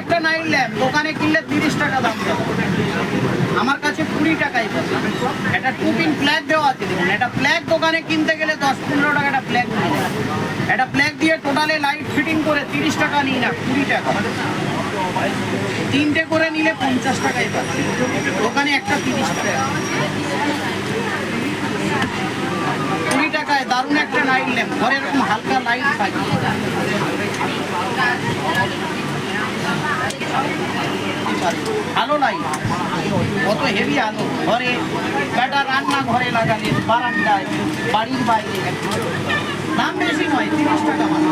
একটা night lamp দোকানে কিনলে 30 টাকা দাম দেবে, আমার কাছে 20 টাকায় পাবে। এটা 2 পিন প্লাগ দেওয়া আছে, দেখুন এটা প্লাগ দোকানে কিনতে গেলে 10-15 টাকা একটা প্লাগ নিয়ে যায়। এটা প্লাগ দিয়ে টোটালে লাইট ফিটিং করে 30 টাকা নিই না, 20 টাকা। 3টে করে নিলে 50 টাকায় পাবে, দোকানে একটা 30 টাকা। 20 টাকায় দারুণ একটা নাইট ল্যাম্প, ঘরে এরকম হালকা লাইট থাকে। আলো লাইট কত হেভি আলো, ঘরে বেটা রান্না ঘরে লাগালে, বারান্দায়, বাড়ির বাইরে। দাম বেশি নয়, 30 টাকা মানে।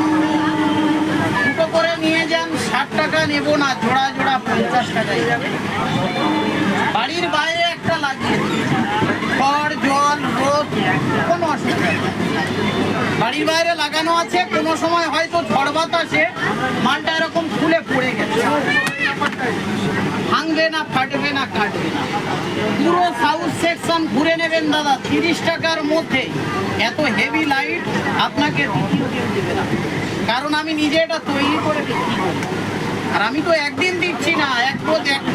দুটো করে নিয়ে যান, 60 টাকা নেবো না, জোড়া জোড়া 50 টাকায় যাবে। বাড়ির বাইরে একটা লাগিয়ে দিয়েছি, খড় জল রোদ কোনো অসুবিধা নেই। বাড়ির বাইরে লাগানো আছে, কোনো সময় হয়তো ঝড় বাতাসে মালটা এরকম খুলে পড়ে গেছে, ভাঙবে না, ফাটবে না, কাটবে না। পুরো সাউথ সেকশন ঘুরে নেবেন দাদা, 30 টাকার মধ্যে এত হেভি লাইট আপনাকে দ্বিতীয় কেউ দেবে না। কারণ আমি নিজে এটা তৈরি করে বিক্রি করি, আর আমি তো একদিন দিচ্ছি না, এক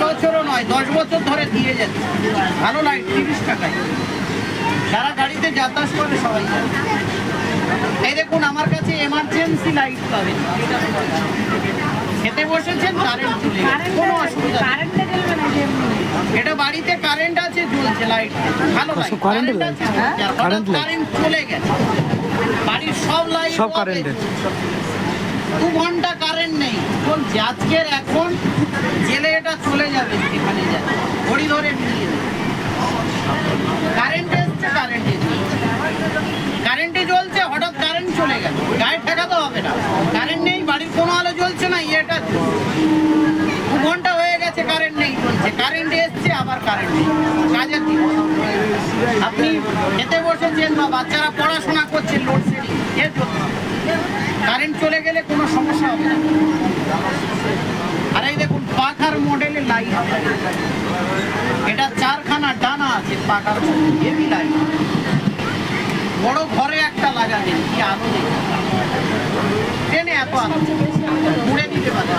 বছরও নয়, 10 বছর ধরে দিয়ে যাচ্ছি। ভালো লাইট 30 টাকায়, যারা গাড়িতে যাতায়াত করে সবাই জানে। এই দেখুন আমার কাছে এমার্জেন্সি লাইট পাবেন, খেতে বসেছেন কারেন্ট চলে গেছে, কোনো অসুবিধা নেই। এটা বাড়িতে কারেন্ট আছে, জ্বলছে লাইট, ভালো লাইট। কারেন্ট চলে গেছে, বাড়ির সব লাইট সব কারেন্টের। 2 ঘন্টা কারেন্ট নেই, চলছে। আজকের এখন জেলে এটা চলে যাবে, এখানে যায় ঘড়ি ধরে মিলিয়ে দেবে। কারেন্ট এসছে, কারেন্টে জ্বলছে, হঠাৎ কারেন্ট চলে গেল, গায়ে ঠেকাতে হবে না। কারেন্ট নেই, বাড়ির কোনো আলো জ্বলছে না, এটা 2 ঘন্টা হয়ে গেছে কারেন্ট নেই, চলছে। কারেন্ট এসছে, আবার কারেন্ট নেই, কাজের দিন। আপনি খেতে বসেছেন বা বাচ্চারা পড়াশোনা করছে, লোডশেডিং, কারেন্ট চলে গেলে কোনো সমস্যা হবে না। আর এই দেখুন পাখার মডেলের লাইট, এটা 4খানা ডানা আছে পাখার, হেভি লাইট। বড় ঘরে একটা লাগাবেন, কি আলো দেখে ট্রেনে এত আলো ঘুরে দিতে পারে,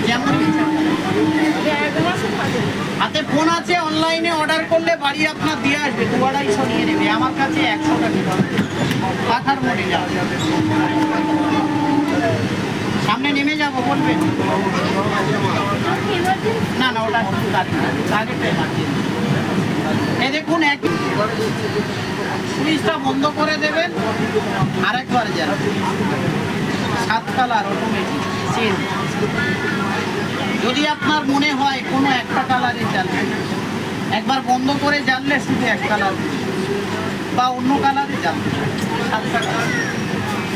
যেমন হাতে ফোন আছে, অনলাইনে অর্ডার করলে বাড়ি আপনার দিয়ে আসবে, 2-250 নিয়ে নেবে, আমার কাছে 100 টাকা পাখার মডেল। সামনে নেমে যাবো বলবেন? না না, ওটা এই দেখুন, এক সুইচটা বন্ধ করে দেবেন, আরেকবার যান, 7 কালার অটোমেটিক চেঞ্জ। যদি আপনার মনে হয় কোনো একটা কালারে জ্বালবে, একবার বন্ধ করে জ্বাললে শুধু 1 কালার বা অন্য কালারে জ্বালবে। 7 টাকা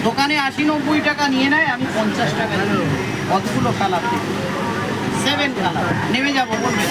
দোকানে 80-90 টাকা নিয়ে নেয়, আমি 50 টাকা নিই। কতগুলো কালার, 7 কালার। নেমে যাবো বলবেন?